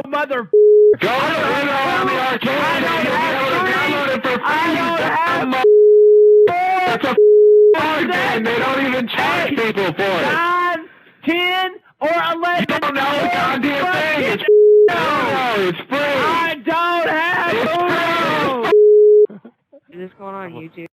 mother. Go on the arcade and you'll be able to download it for free. That's a hard game. They don't even charge people for it. 9, 10, or 11. You don't know the goddamn thing. It's it's free. I don't have Is this going on YouTube?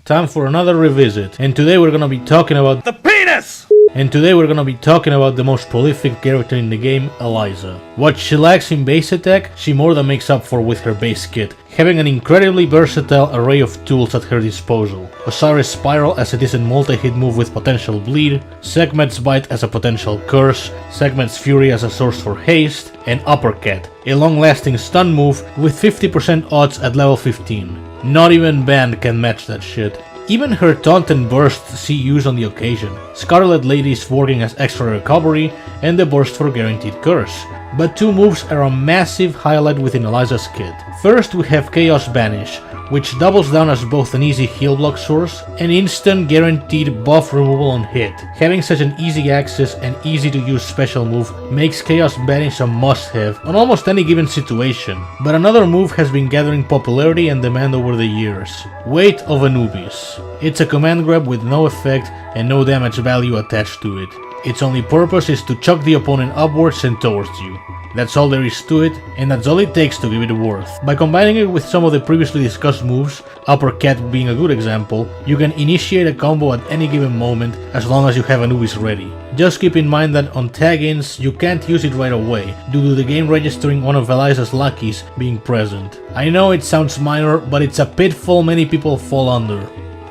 Time for another revisit, and today we're gonna be talking about the penis! And today we're gonna be talking about the most prolific character in the game, Eliza. What she lacks in base attack, she more than makes up for with her base kit, having an incredibly versatile array of tools at her disposal. Osiris Spiral as a decent multi-hit move with potential bleed, Sekhmet's Bite as a potential curse, Sekhmet's Fury as a source for haste, and Uppercut, a long-lasting stun move with 50% odds at level 15. Not even Band can match that shit. Even her taunt and burst see use on the occasion, Scarlet Lady's working as extra recovery and the burst for guaranteed curse. But two moves are a massive highlight within Eliza's kit. First we have Chaos Banish, which doubles down as both an easy heal block source and instant guaranteed buff removal on hit. Having such an easy access and easy to use special move makes Chaos Banish a must-have on almost any given situation. But another move has been gathering popularity and demand over the years. Weight of Anubis. It's a command grab with no effect and no damage value attached to it. Its only purpose is to chuck the opponent upwards and towards you. That's all there is to it, and that's all it takes to give it a worth. By combining it with some of the previously discussed moves, Uppercut being a good example, you can initiate a combo at any given moment as long as you have Anubis ready. Just keep in mind that on tag-ins you can't use it right away, due to the game registering one of Eliza's luckies being present. I know it sounds minor, but it's a pitfall many people fall under.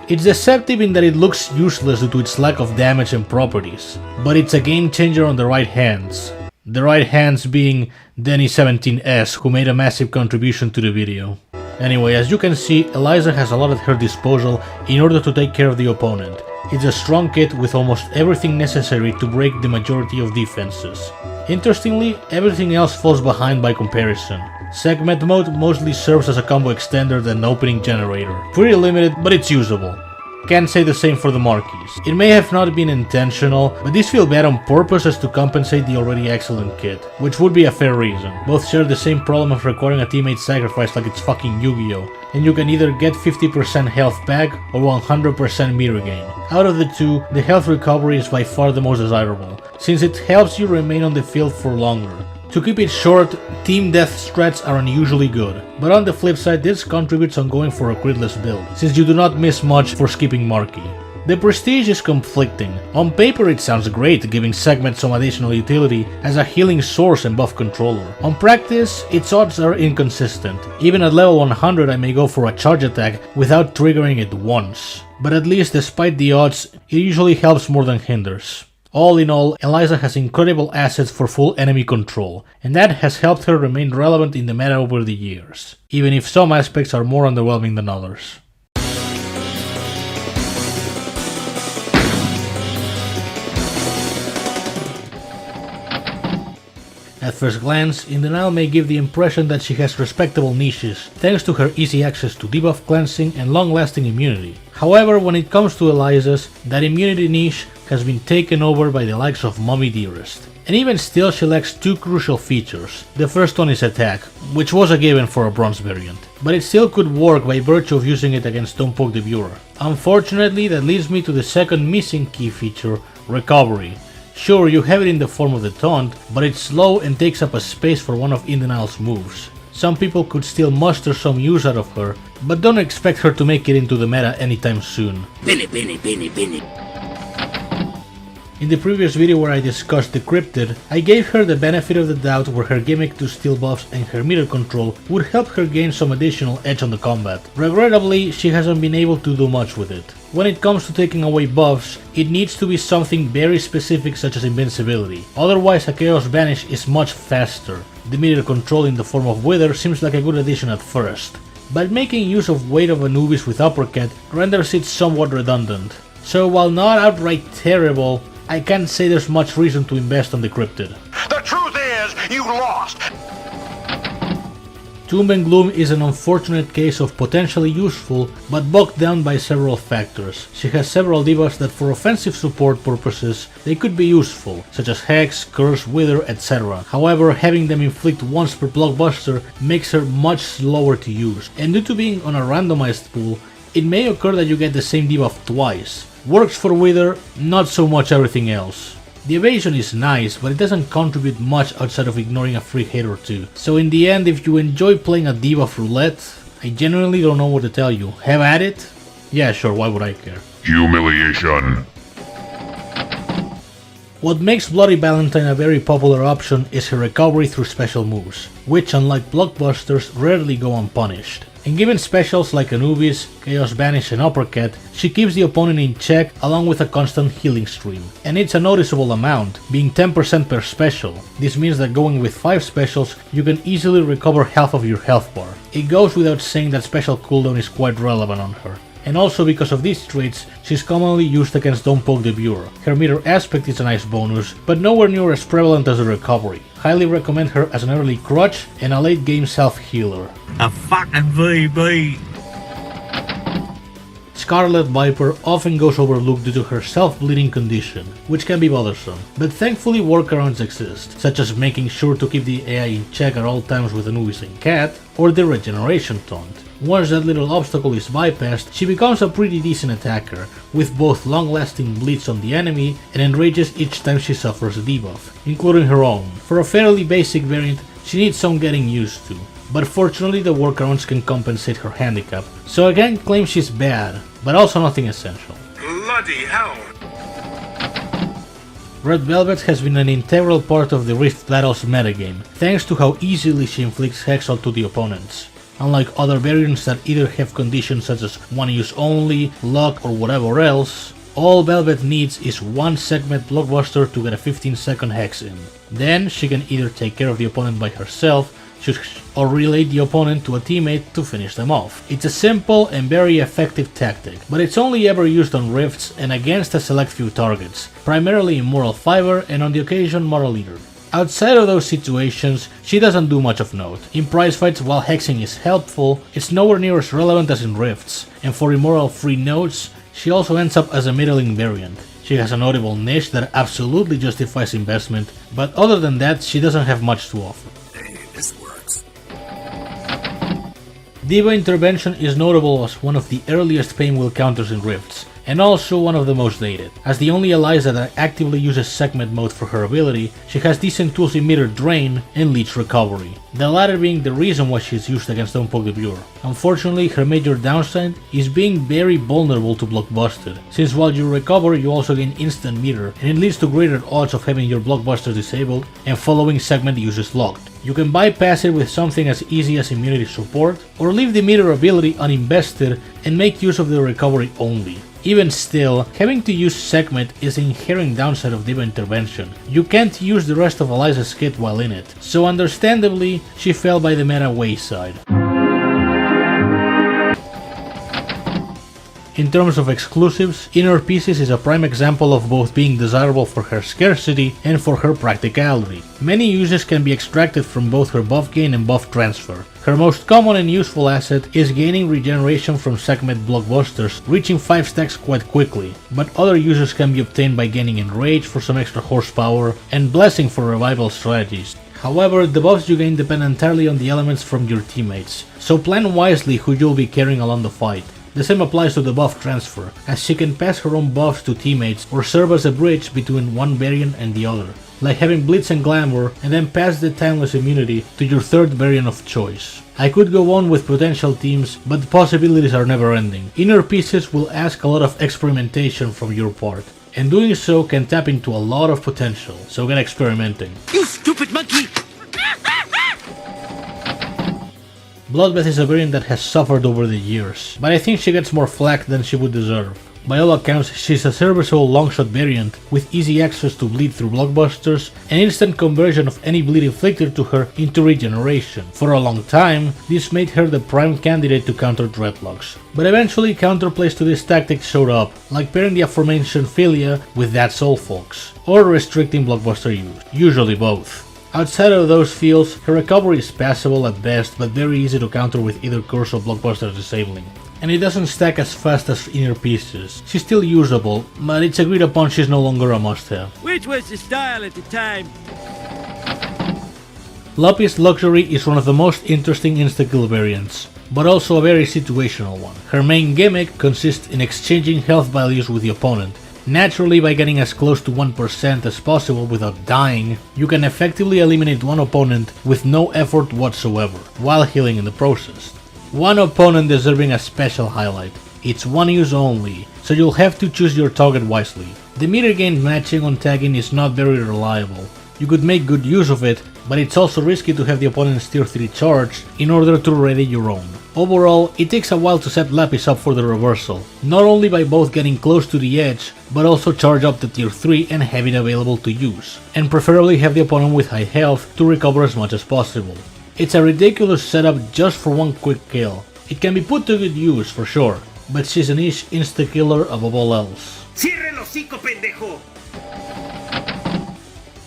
It's deceptive in that it looks useless due to its lack of damage and properties, but it's a game changer on the right hands. The right hands being Denny17S, who made a massive contribution to the video. Anyway, as you can see, Eliza has a lot at her disposal in order to take care of the opponent. It's a strong kit with almost everything necessary to break the majority of defenses. Interestingly, everything else falls behind by comparison. Segment mode mostly serves as a combo extender than opening generator. Pretty limited, but it's usable. Can't say the same for the Marquis. It may have not been intentional, but these feel bad on purpose as to compensate the already excellent kit, which would be a fair reason. Both share the same problem of requiring a teammate's sacrifice like it's fucking Yu-Gi-Oh! And you can either get 50% health back or 100% meter gain. Out of the two, the health recovery is by far the most desirable, since it helps you remain on the field for longer. To keep it short, team death strats are unusually good, but on the flip side this contributes on going for a critless build, since you do not miss much for skipping Marquis. The prestige is conflicting. On paper it sounds great, giving Sekhmet some additional utility as a healing source and buff controller. On practice, its odds are inconsistent. Even at level 100 I may go for a charge attack without triggering it once. But at least despite the odds, it usually helps more than hinders. All in all, Eliza has incredible assets for full enemy control, and that has helped her remain relevant in the meta over the years, even if some aspects are more underwhelming than others. At first glance, Denile may give the impression that she has respectable niches, thanks to her easy access to debuff cleansing and long-lasting immunity. However, when it comes to Eliza's, that immunity niche has been taken over by the likes of Mommy Dearest. And even still she lacks two crucial features. The first one is attack, which was a given for a bronze variant, but it still could work by virtue of using it against Don't Poke the Viewer. Unfortunately, that leads me to the second missing key feature, recovery. Sure, you have it in the form of the taunt, but it's slow and takes up a space for one of Denile's moves. Some people could still muster some use out of her, but don't expect her to make it into the meta anytime soon. In the previous video where I discussed Decrypted, I gave her the benefit of the doubt where her gimmick to steal buffs and her meter control would help her gain some additional edge on the combat. Regrettably, she hasn't been able to do much with it. When it comes to taking away buffs, it needs to be something very specific such as invincibility, otherwise a Chaos Banish is much faster. The meter control in the form of Wither seems like a good addition at first, but making use of Weight of Anubis with Uppercut renders it somewhat redundant. So while not outright terrible, I can't say there's much reason to invest on Decrypted. The truth is, you lost! Tomb and Gloom is an unfortunate case of potentially useful, but bogged down by several factors. She has several debuffs that for offensive support purposes they could be useful, such as Hex, Curse, Wither, etc. However, having them inflict once per blockbuster makes her much slower to use, and due to being on a randomized pool, it may occur that you get the same debuff twice. Works for Wither, not so much everything else. The evasion is nice, but it doesn't contribute much outside of ignoring a free hit or two. So in the end, if you enjoy playing a debuff roulette, I genuinely don't know what to tell you. Have at it? Yeah, sure, why would I care? Humiliation. What makes Bloody Valentine a very popular option is her recovery through special moves, which unlike blockbusters rarely go unpunished. And given specials like Anubis, Chaos Banish and Uppercut, she keeps the opponent in check along with a constant healing stream. And it's a noticeable amount, being 10% per special. This means that going with 5 specials, you can easily recover half of your health bar. It goes without saying that special cooldown is quite relevant on her. And also because of these traits, she's commonly used against Don't Poke the Bureau. Her meter aspect is a nice bonus, but nowhere near as prevalent as the recovery. Highly recommend her as an early crutch and a late game self healer. A fucking VB! Scarlet Viper often goes overlooked due to her self-bleeding condition, which can be bothersome, but thankfully workarounds exist, such as making sure to keep the AI in check at all times with Anubis and Cat, or the regeneration taunt. Once that little obstacle is bypassed, she becomes a pretty decent attacker, with both long-lasting bleeds on the enemy and enrages each time she suffers a debuff, including her own. For a fairly basic variant, she needs some getting used to, but fortunately the workarounds can compensate her handicap, so I can't claim she's bad, but also nothing essential. Bloody hell. Red Velvet has been an integral part of the Rift Battles metagame, thanks to how easily she inflicts Hexal to the opponents. Unlike other variants that either have conditions such as one use only, luck or whatever else, all Velvet needs is one segment blockbuster to get a 15-second hex in. Then she can either take care of the opponent by herself, or relay the opponent to a teammate to finish them off. It's a simple and very effective tactic, but it's only ever used on rifts and against a select few targets, primarily in Moral Fiber and on the occasion Moral Eater. Outside of those situations, she doesn't do much of note. In prize fights, while hexing is helpful, it's nowhere near as relevant as in rifts, and for immoral free nodes, she also ends up as a middling variant. She has a notable niche that absolutely justifies investment, but other than that, she doesn't have much to offer. Hey, this works. Diva Intervention is notable as one of the earliest pain wheel counters in rifts, and also one of the most dated. As the only Eliza that actively uses segment mode for her ability, she has decent tools in meter drain and leech recovery, the latter being the reason why she is used against Don't Poke the Bureau. Unfortunately, her major downside is being very vulnerable to blockbusted, since while you recover you also gain instant meter, and it leads to greater odds of having your blockbuster disabled and following segment uses locked. You can bypass it with something as easy as immunity support, or leave the meter ability uninvested and make use of the recovery only. Even still, having to use segment is the inherent downside of Diva Intervention. You can't use the rest of Eliza's kit while in it, so understandably, she fell by the meta wayside. In terms of exclusives, Inner Pieces is a prime example of both being desirable for her scarcity and for her practicality. Many uses can be extracted from both her buff gain and buff transfer. Her most common and useful asset is gaining regeneration from segment blockbusters, reaching 5 stacks quite quickly, but other uses can be obtained by gaining Enrage for some extra horsepower and Blessing for revival strategies. However, the buffs you gain depend entirely on the elements from your teammates, so plan wisely who you'll be carrying along the fight. The same applies to the buff transfer, as she can pass her own buffs to teammates or serve as a bridge between one variant and the other, like having Blitz and Glamour and then pass the Timeless immunity to your third variant of choice. I could go on with potential teams, but the possibilities are never ending. Inner Pieces will ask a lot of experimentation from your part, and doing so can tap into a lot of potential, so get experimenting. You stupid monkey! Bloodbath is a variant that has suffered over the years, but I think she gets more flack than she would deserve. By all accounts, she's a serviceable longshot variant with easy access to bleed through blockbusters and instant conversion of any bleed inflicted to her into regeneration. For a long time, this made her the prime candidate to counter Dreadlocks. But eventually counterplays to this tactic showed up, like pairing the aforementioned Philia with that Soul Fox, or restricting blockbuster use, usually both. Outside of those fields, her recovery is passable at best, but very easy to counter with either Curse or Blockbuster's Disabling. And it doesn't stack as fast as inner pieces. She's still usable, but it's agreed upon she's no longer a must-have. Which was the style at the time? Lapis Luxury is one of the most interesting insta-kill variants, but also a very situational one. Her main gimmick consists in exchanging health values with the opponent. Naturally, by getting as close to 1% as possible without dying, you can effectively eliminate one opponent with no effort whatsoever, while healing in the process. One opponent deserving a special highlight. It's one use only, so you'll have to choose your target wisely. The meter gain matching on tagging is not very reliable. You could make good use of it, but it's also risky to have the opponent's tier 3 charged in order to ready your own. Overall, it takes a while to set Lapis up for the reversal, not only by both getting close to the edge, but also charge up the tier 3 and have it available to use, and preferably have the opponent with high health to recover as much as possible. It's a ridiculous setup just for one quick kill. It can be put to good use for sure, but she's a niche insta-killer above all else. ¡Cierre el hocico, pendejo!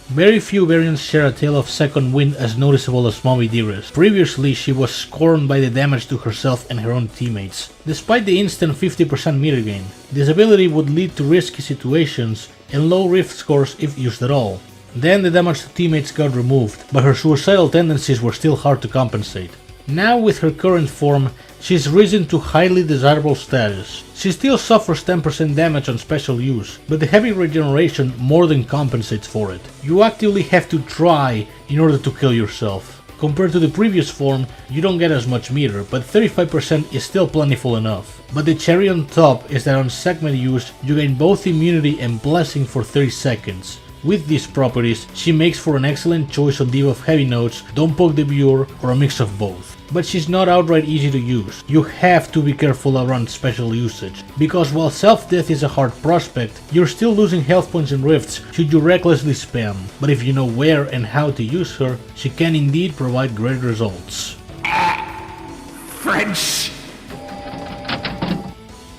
Very few variants share a tale of second wind as noticeable as Mommy Dearest. Previously, she was scorned by the damage to herself and her own teammates. Despite the instant 50% meter gain, this ability would lead to risky situations and low rift scores if used at all. Then the damage to teammates got removed, but her suicidal tendencies were still hard to compensate. Now with her current form, she's risen to highly desirable status. She still suffers 10% damage on special use, but the heavy regeneration more than compensates for it. You actively have to try in order to kill yourself. Compared to the previous form, you don't get as much meter, but 35% is still plentiful enough. But the cherry on top is that on segment use, you gain both immunity and blessing for 30 seconds. With these properties, she makes for an excellent choice on Diva of heavy notes, Don't Poke the Viewer, or a mix of both. But she's not outright easy to use. You have to be careful around special usage, because while self-death is a hard prospect, you're still losing health points and rifts should you recklessly spam. But if you know where and how to use her, she can indeed provide great results. French.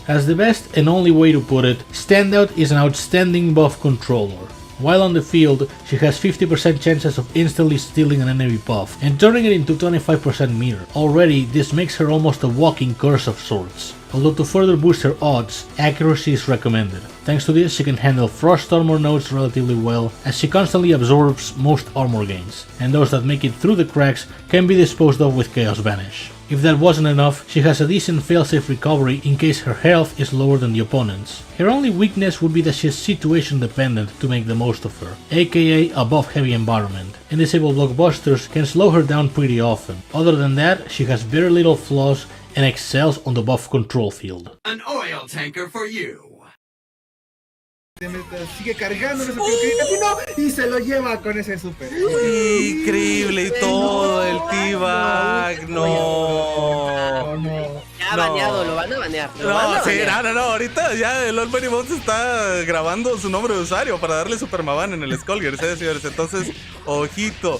As the best and only way to put it, Standout is an outstanding buff controller. While on the field, she has 50% chances of instantly stealing an enemy buff and turning it into 25% meter. Already, this makes her almost a walking curse of sorts. Although to further boost her odds, accuracy is recommended. Thanks to this, she can handle frost armor nodes relatively well, as she constantly absorbs most armor gains, and those that make it through the cracks can be disposed of with Chaos Vanish. If that wasn't enough, she has a decent failsafe recovery in case her health is lower than the opponent's. Her only weakness would be that she is situation dependent to make the most of her, aka a buff heavy environment, and disabled blockbusters can slow her down pretty often. Other than that, she has very little flaws and excels on the buff control field. An oil tanker for you. Sigue cargando en ese camino y se lo lleva con ese super. Increíble y todo el teabag, no. Ya baneado, lo van a banear. No, sí, no, ahorita ya el AlmightyBones está grabando su nombre de usuario para darle Supermaban en el Skullgirls, señores, entonces, ojito.